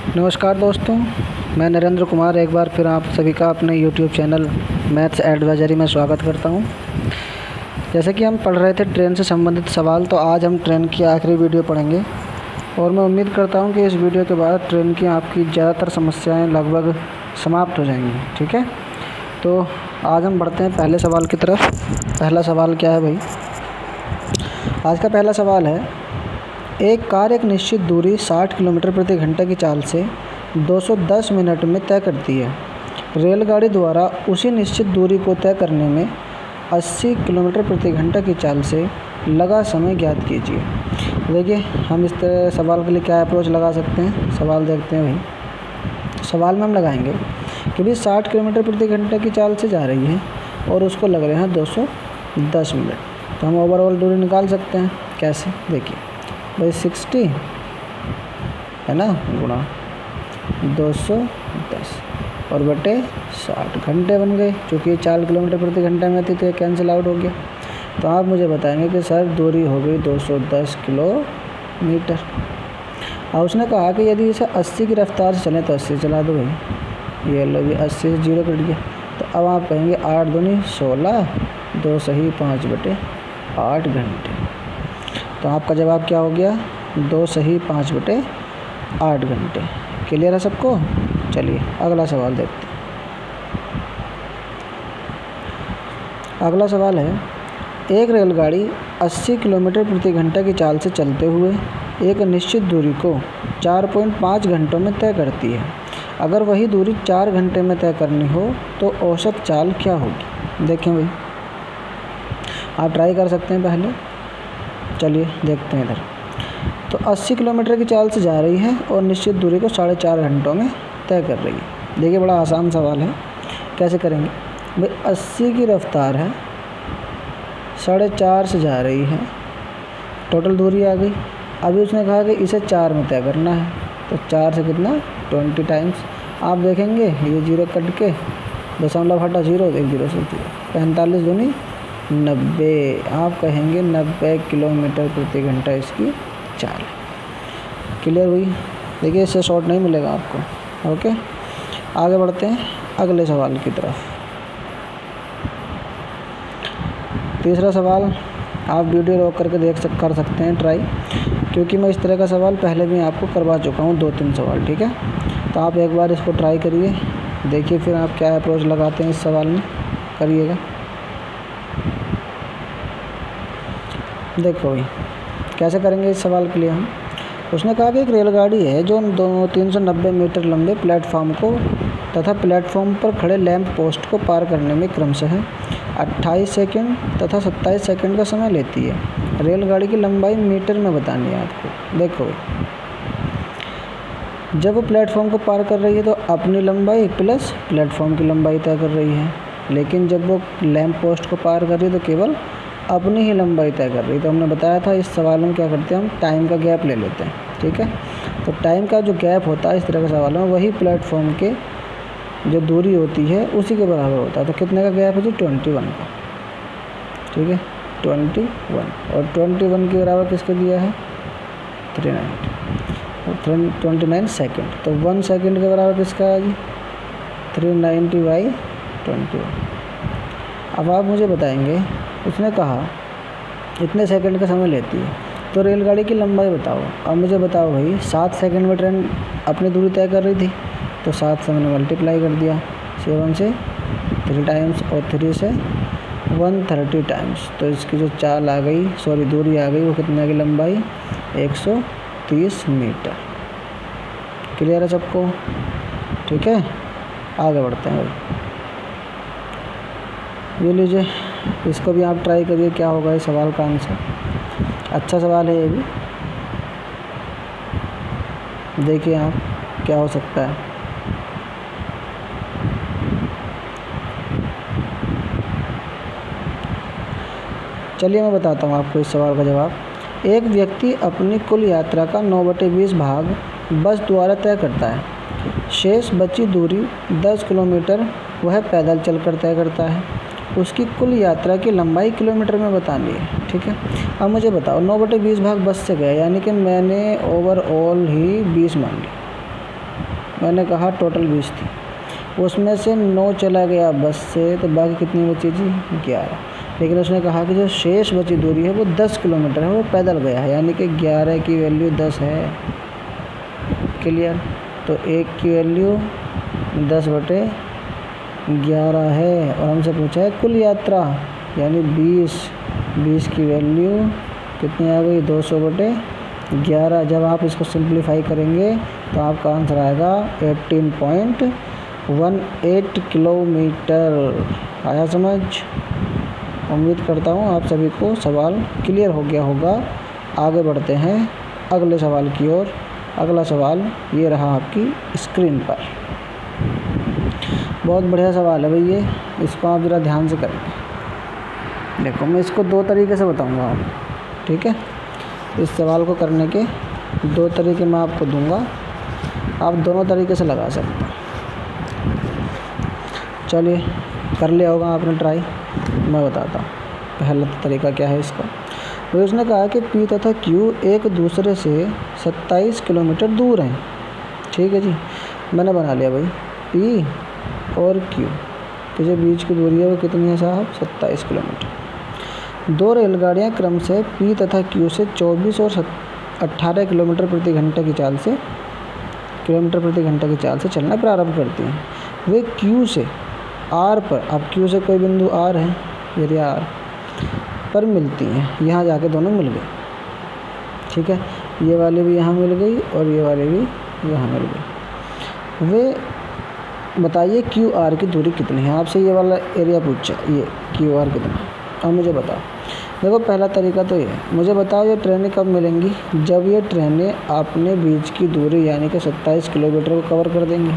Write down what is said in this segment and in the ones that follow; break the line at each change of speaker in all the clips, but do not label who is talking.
नमस्कार दोस्तों, मैं नरेंद्र कुमार एक बार फिर आप सभी का अपने YouTube चैनल मैथ्स एडवाइजरी में स्वागत करता हूं। जैसे कि हम पढ़ रहे थे ट्रेन से संबंधित सवाल, तो आज हम ट्रेन की आखिरी वीडियो पढ़ेंगे और मैं उम्मीद करता हूं कि इस वीडियो के बाद ट्रेन की आपकी ज़्यादातर समस्याएं लगभग समाप्त हो जाएंगी। ठीक है, तो आज हम बढ़ते हैं पहले सवाल की तरफ। पहला सवाल क्या है भाई? आज का पहला सवाल है, एक कार एक निश्चित दूरी 60 किलोमीटर प्रति घंटा की चाल से 210 मिनट में तय करती है। रेलगाड़ी द्वारा उसी निश्चित दूरी को तय करने में 80 किलोमीटर प्रति घंटा की चाल से लगा समय ज्ञात कीजिए। देखिए, हम इस तरह सवाल के लिए क्या अप्रोच लगा सकते हैं। सवाल देखते हैं भाई। सवाल में हम लगाएंगे कि भाई 60 किलोमीटर प्रति घंटा की चाल से जा रही है और उसको लग रहे हैं 210 मिनट। तो हम ओवरऑल दूरी निकाल सकते हैं। कैसे? देखिए भाई, 60 है ना, गुणा 210 और बटे 60 घंटे बन गए। चूँकि 4 किलोमीटर प्रति घंटा में थी तो ये कैंसिल आउट हो गया। तो आप मुझे बताएंगे कि सर दूरी हो गई 210 किलोमीटर। और उसने कहा कि यदि इसे 80 की रफ्तार से चलें तो 80 चला दो भाई। ये लो भी 80 से 0 कट गया। तो अब आप कहेंगे 8 दूनी 16, 2 सही 5 बटे 8 घंटे। तो आपका जवाब क्या हो गया? 2 सही 5 बटे 8 घंटे। क्लियर है सबको? चलिए अगला सवाल देखते हैं। अगला सवाल है, एक रेलगाड़ी 80 किलोमीटर प्रति घंटा की चाल से चलते हुए एक निश्चित दूरी को 4.5 घंटों में तय करती है। अगर वही दूरी 4 घंटे में तय करनी हो तो औसत चाल क्या होगी? देखें भाई, आप ट्राई कर सकते हैं पहले। चलिए देखते हैं इधर। तो 80 किलोमीटर की चाल से जा रही है और निश्चित दूरी को 4.5 घंटों में तय कर रही है। देखिए, बड़ा आसान सवाल है। कैसे करेंगे भाई? 80 की रफ्तार है, 4.5 से जा रही है, टोटल दूरी आ गई। अभी उसने कहा कि इसे 4 में तय करना है, तो 4 से कितना? 20 टाइम्स। आप देखेंगे ये 0 कट के दशमलव हटा 0, 1 0 से 0, 45 दूनी 90। आप कहेंगे 90 किलोमीटर प्रति घंटा इसकी चाल। क्लियर हुई? देखिए, इससे शॉर्ट नहीं मिलेगा आपको। ओके, आगे बढ़ते हैं अगले सवाल की तरफ। तीसरा सवाल आप वीडियो रोक करके कर सकते हैं ट्राई, क्योंकि मैं इस तरह का सवाल पहले भी आपको करवा चुका हूँ 2-3 सवाल। ठीक है, तो आप एक बार इसको ट्राई करिए, देखिए फिर आप क्या अप्रोच लगाते हैं इस सवाल में, करिएगा। देखो भाई, कैसे करेंगे इस सवाल के लिए हम। उसने कहा कि एक रेलगाड़ी है जो 390 मीटर लंबे प्लेटफॉर्म को तथा प्लेटफॉर्म पर खड़े लैंप पोस्ट को पार करने में क्रमशः 28 सेकंड तथा 27 सेकंड का समय लेती है। रेलगाड़ी की लंबाई मीटर में बतानी है आपको। देखो, जब वो प्लेटफॉर्म को पार कर रही है तो अपनी लंबाई प्लस प्लेटफॉर्म की लंबाई तय कर रही है, लेकिन जब वो लैंप पोस्ट को पार कर रही है तो केवल अपनी ही लंबाई तय कर रही। तो हमने बताया था इस सवाल में क्या करते हैं, हम टाइम का गैप ले लेते हैं। ठीक है, तो टाइम का जो गैप होता है इस तरह के सवालों में, वही प्लेटफॉर्म के जो दूरी होती है उसी के बराबर होता है। तो कितने का गैप है जी? 21 का। ठीक है, 21, और 21 के बराबर किसको दिया है? 390 और 29 सेकेंड। तो 1 सेकेंड के बराबर किसका है जी? 390/21। अब आप मुझे बताएंगे, उसने कहा इतने सेकंड का समय लेती है, तो रेलगाड़ी की लंबाई बताओ। अब मुझे बताओ भाई, 7 सेकंड में ट्रेन अपनी दूरी तय कर रही थी, तो 7 से मैंने मल्टीप्लाई कर दिया, 7 से 3 टाइम्स और 3 से 130 टाइम्स। तो इसकी जो चाल आ गई, सॉरी दूरी आ गई, वो कितने की लंबाई? 130 मीटर। क्लियर है सबको? ठीक है, आगे बढ़ते हैं भाई। ये लीजिए, इसको भी आप ट्राई करिए, क्या होगा इस सवाल का आंसर। अच्छा सवाल है ये भी, देखिए आप क्या हो सकता है। चलिए मैं बताता हूँ आपको इस सवाल का जवाब। एक व्यक्ति अपनी कुल यात्रा का 9/20 भाग बस द्वारा तय करता है। शेष बची दूरी 10 किलोमीटर वह पैदल चलकर तय करता है। उसकी कुल यात्रा की लंबाई किलोमीटर में बतानी है। ठीक है, अब मुझे बताओ 9/20 भाग बस से गया, यानी कि मैंने ओवरऑल ही 20 मान लिया। मैंने कहा टोटल 20 थी, उसमें से 9 चला गया बस से, तो बाकी कितनी बची जी 11। लेकिन उसने कहा कि जो शेष बची दूरी है वो 10 किलोमीटर है, वो पैदल गया है, यानी कि 11 की वैल्यू 10 है। क्लियर। तो 1 की वैल्यू 10/11 है, और हमसे पूछा है कुल यात्रा यानी 20 की वैल्यू कितनी आ गई 200/11। जब आप इसको सिंप्लीफाई करेंगे तो आपका आंसर आएगा 18.18 किलोमीटर। आया समझ? उम्मीद करता हूँ आप सभी को सवाल क्लियर हो गया होगा। आगे बढ़ते हैं अगले सवाल की ओर। अगला सवाल ये रहा आपकी स्क्रीन पर। बहुत बढ़िया सवाल है भाई ये, इसको आप ज़रा ध्यान से करेंगे। देखो मैं इसको 2 तरीके से बताऊंगा आप, ठीक है? इस सवाल को करने के 2 तरीके मैं आपको दूंगा, आप दोनों तरीके से लगा सकते हैं। चलिए कर लिया होगा आपने ट्राई, मैं बताता हूँ पहला तरीका क्या है इसका। तो उसने कहा कि P तथा Q एक दूसरे से 27 किलोमीटर दूर हैं। ठीक है जी, मैंने बना लिया भाई P और Q के जो बीच की दूरी है वो कितनी है साहब 27 किलोमीटर। 2 रेलगाड़ियाँ क्रम से P तथा Q से 24 और 18 किलोमीटर प्रति घंटे की चाल से चलना प्रारंभ करती हैं। वे Q से R पर, अब Q से कोई बिंदु R है, एरिया R पर मिलती हैं। यहाँ जाके दोनों मिल गए, ठीक है? ये वाले भी यहाँ मिल गई और ये वाले भी यहाँ मिल गई। वे बताइए QR की दूरी कितनी है। आपसे ये वाला एरिया पूछा, ये QR कितना है, अब मुझे बताओ। देखो पहला तरीका तो ये है, मुझे बताओ ये ट्रेनें कब मिलेंगी, जब ये ट्रेनें अपने बीच की दूरी यानी कि 27 किलोमीटर को कवर कर देंगी।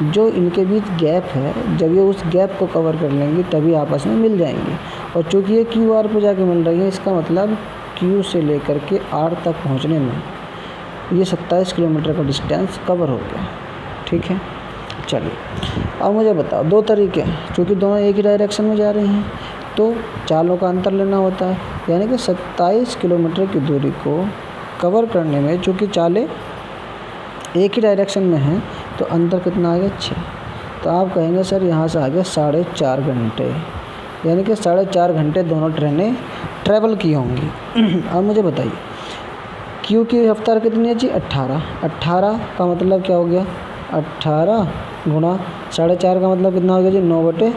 जो इनके बीच गैप है, जब ये उस गैप को कवर कर लेंगी तभी आपस में मिल जाएंगी। और चूँकि ये QR पर जाके मिल रही है, इसका मतलब Q से लेकर के R तक पहुँचने में ये 27 किलोमीटर का डिस्टेंस कवर हो गया। ठीक है, चलिए अब मुझे बताओ 2 तरीके हैं। चूँकि दोनों एक ही डायरेक्शन में जा रही हैं तो चालों का अंतर लेना होता है, यानी कि 27 किलोमीटर की दूरी को कवर करने में चूँकि चालें एक ही डायरेक्शन में हैं तो अंतर कितना आ गया 6। तो आप कहेंगे सर यहाँ से आ गया 4.5 घंटे, यानी कि 4.5 घंटे दोनों ट्रेनें ट्रैवल की होंगी। अब मुझे बताइए Q की रफ्तार कितनी है जी 18 का मतलब क्या हो गया 18 गुणा 4.5 का मतलब कितना हो गया जी 9/2,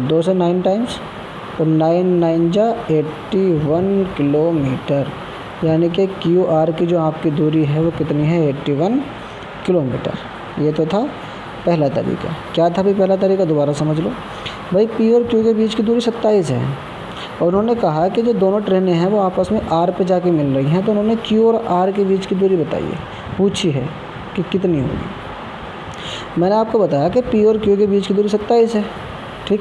2 से 9 टाइम्स, तो 9 9 जा 81 किलोमीटर, यानी कि QR की जो आपकी दूरी है वो कितनी है 81 किलोमीटर। ये तो था पहला तरीका। क्या था भाई पहला तरीका, दोबारा समझ लो भाई। P और Q के बीच की दूरी 27 है और उन्होंने कहा कि जो दोनों ट्रेनें हैं वो आपस में R पे जाके मिल रही हैं, तो उन्होंने Q और R के बीच की दूरी बताइए, पूछी है कि कितनी होगी। मैंने आपको बताया कि P और Q के बीच की दूरी 27 है। ठीक,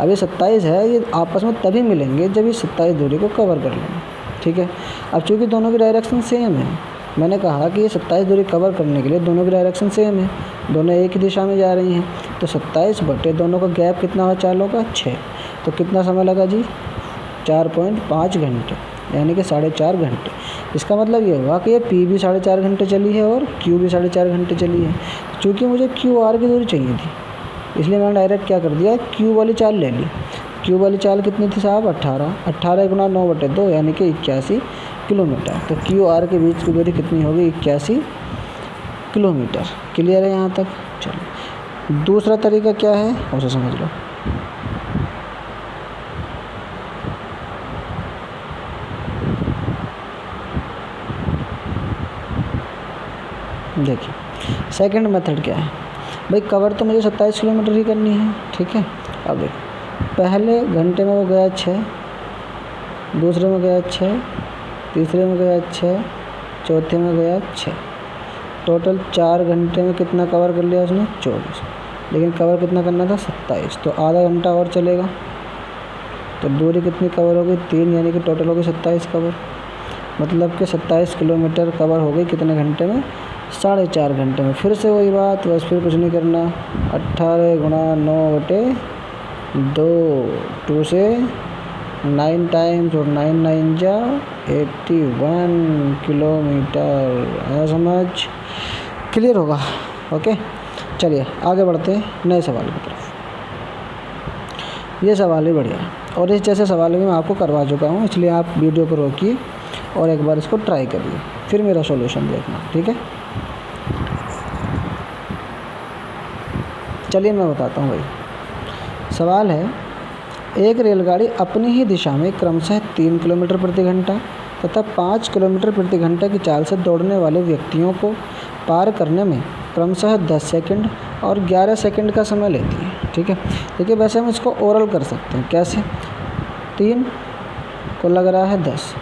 अब ये 27 है, ये आपस में तभी मिलेंगे जब ये 27 दूरी को कवर कर लेंगे। ठीक है, अब चूँकि दोनों की डायरेक्शन सेम है, मैंने कहा कि ये 27 दूरी कवर करने के लिए दोनों की डायरेक्शन सेम है, दोनों एक ही दिशा में जा रही हैं, तो 27 बटे दोनों का गैप कितना हुआ चालों का 6। तो कितना समय लगा जी 4.5 घंटे, यानी कि 4.5 घंटे। इसका मतलब ये हुआ कि ये P भी 4.5 घंटे चली है और Q भी 4.5 घंटे चली है। चूँकि मुझे QR की दूरी चाहिए थी, इसलिए मैंने डायरेक्ट क्या कर दिया Q वाली चाल ले ली। Q वाली चाल कितनी थी साहब 18 गुणा 9/2, यानी कि 81 किलोमीटर। तो QR के बीच की दूरी कितनी होगी 81 किलोमीटर। क्लियर है यहाँ तक? चलो दूसरा तरीका क्या है उसे समझ लो। देखिए सेकंड मेथड क्या है भाई, कवर तो मुझे 27 किलोमीटर ही करनी है। ठीक है, अब देखो पहले घंटे में वो गया 6, दूसरे में गया 6, तीसरे में गया 6, चौथे में गया 6, टोटल 4 घंटे में कितना कवर कर लिया उसने 24। लेकिन कवर कितना करना था 27, तो आधा घंटा और चलेगा, तो दूरी कितनी कवर हो गई 3, यानी कि टोटल हो गई 27 कवर। मतलब कि 27 किलोमीटर कवर हो गई कितने घंटे में 4.5 घंटे में। फिर से वही बात, बस फिर कुछ नहीं करना, 18 गुणा 9/2, 2 से 9 टाइम्स और 9 9 जा 81 किलोमीटर। आया समझ? क्लियर होगा? ओके, चलिए आगे बढ़ते हैं नए सवाल की तरफ। ये सवाल भी बढ़िया है और इस जैसे सवाल भी मैं आपको करवा चुका हूँ, इसलिए आप वीडियो को रोकिए और एक बार इसको ट्राई करिए, फिर मेरा सॉल्यूशन देखना, ठीक है। चलिए मैं बताता हूँ भाई। सवाल है, एक रेलगाड़ी अपनी ही दिशा में क्रमशः 3 किलोमीटर प्रति घंटा तथा 5 किलोमीटर प्रति घंटा की चाल से दौड़ने वाले व्यक्तियों को पार करने में क्रमशः 10 सेकंड और 11 सेकंड का समय लेती है, ठीक है। देखिए वैसे हम इसको ओरल कर सकते हैं, कैसे? 3 को लग रहा है 10,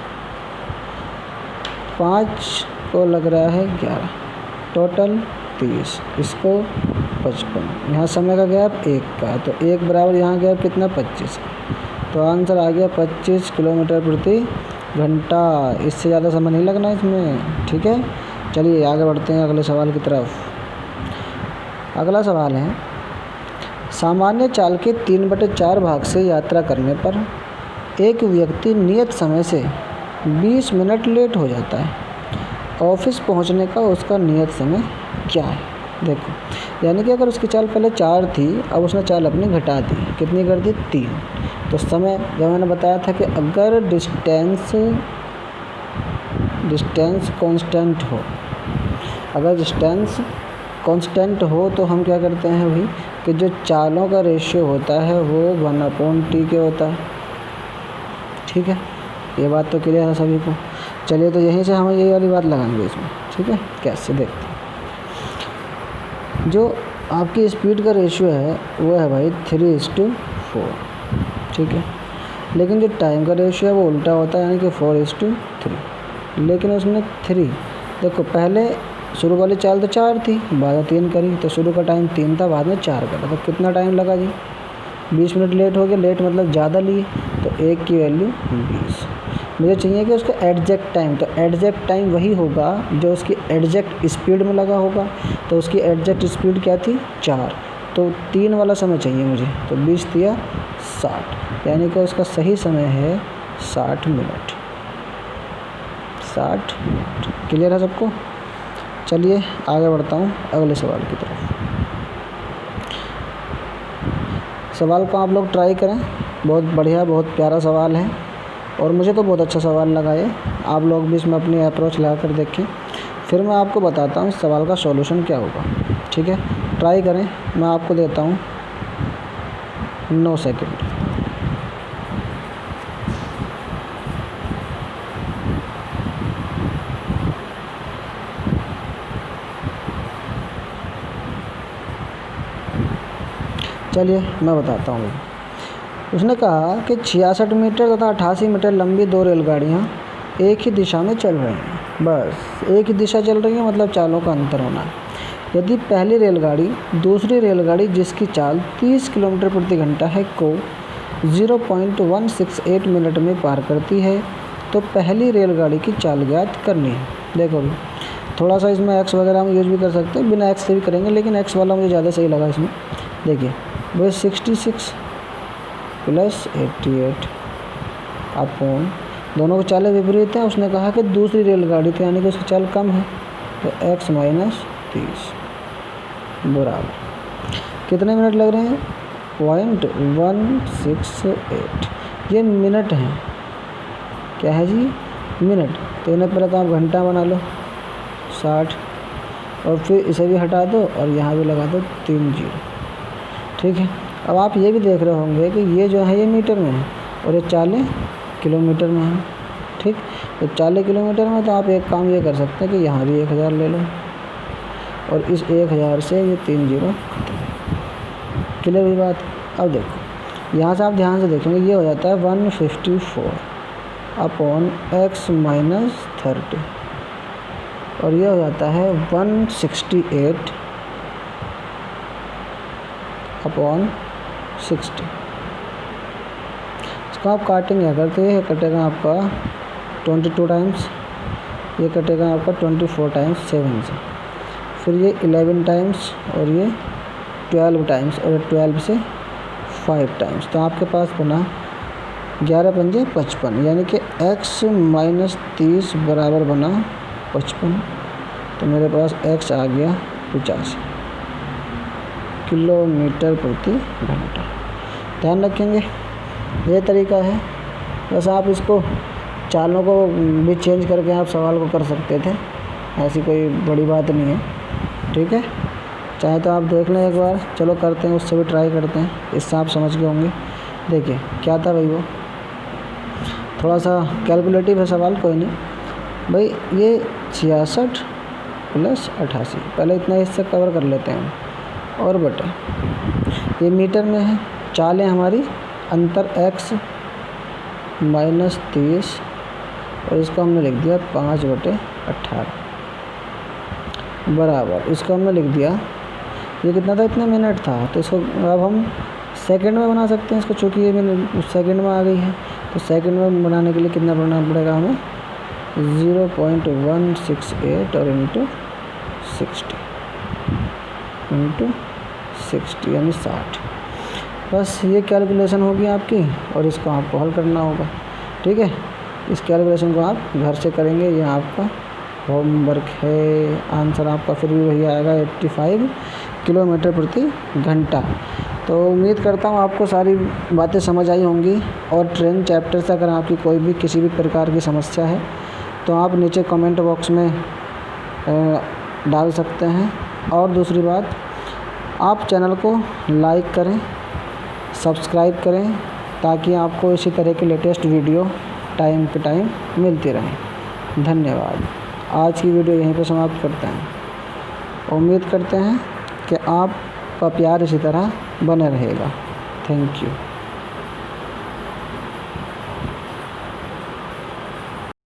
5 को लग रहा है 11, टोटल 30, इसको 55, यहाँ समय का गैप 1 का, तो 1 बराबर यहाँ गैप कितना 25, तो आंसर आ गया 25 किलोमीटर प्रति घंटा। इससे ज़्यादा समय नहीं लगना इसमें, ठीक है। चलिए आगे बढ़ते हैं अगले सवाल की तरफ। अगला सवाल है, सामान्य चाल के 3/4 भाग से यात्रा करने पर एक व्यक्ति नियत समय से 20 मिनट लेट हो जाता है। ऑफिस पहुंचने का उसका नियत समय क्या है? देखो, यानी कि अगर उसकी चाल पहले 4 थी, अब उसने चाल अपनी घटा दी, कितनी कर दी? 3। तो समय, जब मैंने बताया था कि अगर डिस्टेंस कांस्टेंट हो, अगर डिस्टेंस कांस्टेंट हो तो हम क्या करते हैं भाई कि जो चालों का रेशियो होता है वो 1/t के होता है, ठीक है। ये बात तो क्लियर है सभी को। चलिए तो यहीं से हम ये वाली बात लगाएंगे इसमें, ठीक है। कैसे देखते हैं, जो आपकी स्पीड का रेशियो है वो है भाई 3:4, ठीक है। लेकिन जो टाइम का रेशियो है वो उल्टा होता है, यानी कि 4:3। लेकिन उसने 3, देखो पहले शुरू वाली चाल तो 4 थी, बाद में 3 करी, तो शुरू का टाइम 3 था, बाद में 4 करा, तो कितना टाइम लगा जी? 20 मिनट लेट हो गया। लेट मतलब ज़्यादा लिए, तो 1 की वैल्यू 20। मुझे चाहिए कि उसका एग्जैक्ट टाइम, तो एग्जैक्ट टाइम वही होगा जो उसकी एग्जैक्ट स्पीड में लगा होगा। तो उसकी एग्जैक्ट स्पीड क्या थी? 4, तो 3 वाला समय चाहिए मुझे, तो 20 दिया 60, यानी कि उसका सही समय है 60 मिनट। 60 मिनट, क्लियर है सबको? चलिए आगे बढ़ता हूँ अगले सवाल की तरफ। सवाल को आप लोग ट्राई करें, बहुत बढ़िया, बहुत प्यारा सवाल है और मुझे तो बहुत अच्छा सवाल लगा ये। आप लोग भी इसमें अपनी अप्रोच लगा कर देखें, फिर मैं आपको बताता हूँ इस सवाल का सॉल्यूशन क्या होगा, ठीक है। ट्राई करें, मैं आपको देता हूँ 9 सेकंड। चलिए मैं बताता हूँ। उसने कहा कि 66 मीटर तथा 88 मीटर लंबी 2 रेलगाड़ियाँ एक ही दिशा में चल रही हैं। बस एक ही दिशा चल रही है, मतलब चालों का अंतर होना है। यदि पहली रेलगाड़ी दूसरी रेलगाड़ी जिसकी चाल 30 किलोमीटर प्रति घंटा है को 0.168 मिनट में पार करती है तो पहली रेलगाड़ी की चाल ज्ञात करनी है। देखो थोड़ा सा इसमें एक्स वगैरह हम यूज भी कर सकते हैं, बिना एक्स से भी करेंगे, लेकिन एक्स वाला मुझे ज़्यादा सही लगा इसमें। देखिए वो 66 + 88 अपॉन, दोनों को चालें विपरीत हैं। उसने कहा कि दूसरी रेलगाड़ी थी, यानी कि उसकी चाल कम है, तो x - 30 बराबर कितने मिनट लग रहे हैं? 0.168। ये मिनट हैं, क्या है जी? मिनट। तो इन्हें पहले तो आप घंटा बना लो 60, और फिर इसे भी हटा दो और यहाँ भी लगा दो 3 0, ठीक है। अब आप ये भी देख रहे होंगे कि ये जो है ये मीटर में है और ये चालें किलोमीटर में है, ठीक। तो 40 किलोमीटर में, तो आप एक काम ये कर सकते हैं कि यहाँ भी 1000 ले लो और इस 1000 से ये 3 0 क्लियर हुई बात। अब देखो यहाँ से आप ध्यान से देखेंगे, ये हो जाता है 154 अपॉन x - 30 और ये हो जाता है 168 अपॉन 60। इसको आप काटेंगे अगर तो ये कटेगा आपका 22 टाइम्स, ये कटेगा आपका 24 टाइम्स 7 से, फिर ये 11 टाइम्स और ये 12 टाइम्स और 12 से 5 टाइम्स। तो आपके पास बना 11 × 5 = 55, यानी कि x - 30 बराबर बना 55। तो मेरे पास x आ गया 85। किलोमीटर प्रति घंटा। ध्यान रखेंगे, ये तरीका है। बस आप इसको चालों को भी चेंज करके आप सवाल को कर सकते थे, ऐसी कोई बड़ी बात नहीं है, ठीक है। चाहे तो आप देख लें एक बार, चलो करते हैं, उससे भी ट्राई करते हैं, इससे आप समझ गए होंगे। देखिए क्या था भाई, वो थोड़ा सा कैलकुलेटिव है सवाल, कोई नहीं भाई। ये 66 + 88, पहले इतना हिस्सा कवर कर लेते हैं और बटे, ये मीटर में है। चालें हमारी अंतर x -30 और इसको हमने लिख दिया 5/18 बराबर, इसको हमने लिख दिया, ये कितना था, इतने मिनट था, तो इसको अब हम सेकंड में बना सकते हैं इसको, चूँकि ये मिनट सेकंड में आ गई है, तो सेकंड में बनाने के लिए कितना बनाना पड़ेगा हमें, 0.168 और इंटू 60 यानी 60। बस ये कैलकुलेशन होगी आपकी और इसको आपको हल करना होगा, ठीक है। इस कैलकुलेशन को आप घर से करेंगे, ये आपका होमवर्क है। आंसर आपका फिर भी वही आएगा, 85 किलोमीटर प्रति घंटा। तो उम्मीद करता हूँ आपको सारी बातें समझ आई होंगी। और ट्रेन चैप्टर से अगर आपकी कोई भी किसी भी प्रकार की समस्या है तो आप नीचे कमेंट बॉक्स में डाल सकते हैं। और दूसरी बात, आप चैनल को लाइक करें, सब्सक्राइब करें, ताकि आपको इसी तरह की लेटेस्ट वीडियो टाइम पे टाइम मिलती रहे। धन्यवाद। आज की वीडियो यहीं पर समाप्त करते हैं। उम्मीद करते हैं कि आपका प्यार इसी तरह बने रहेगा। Thank you.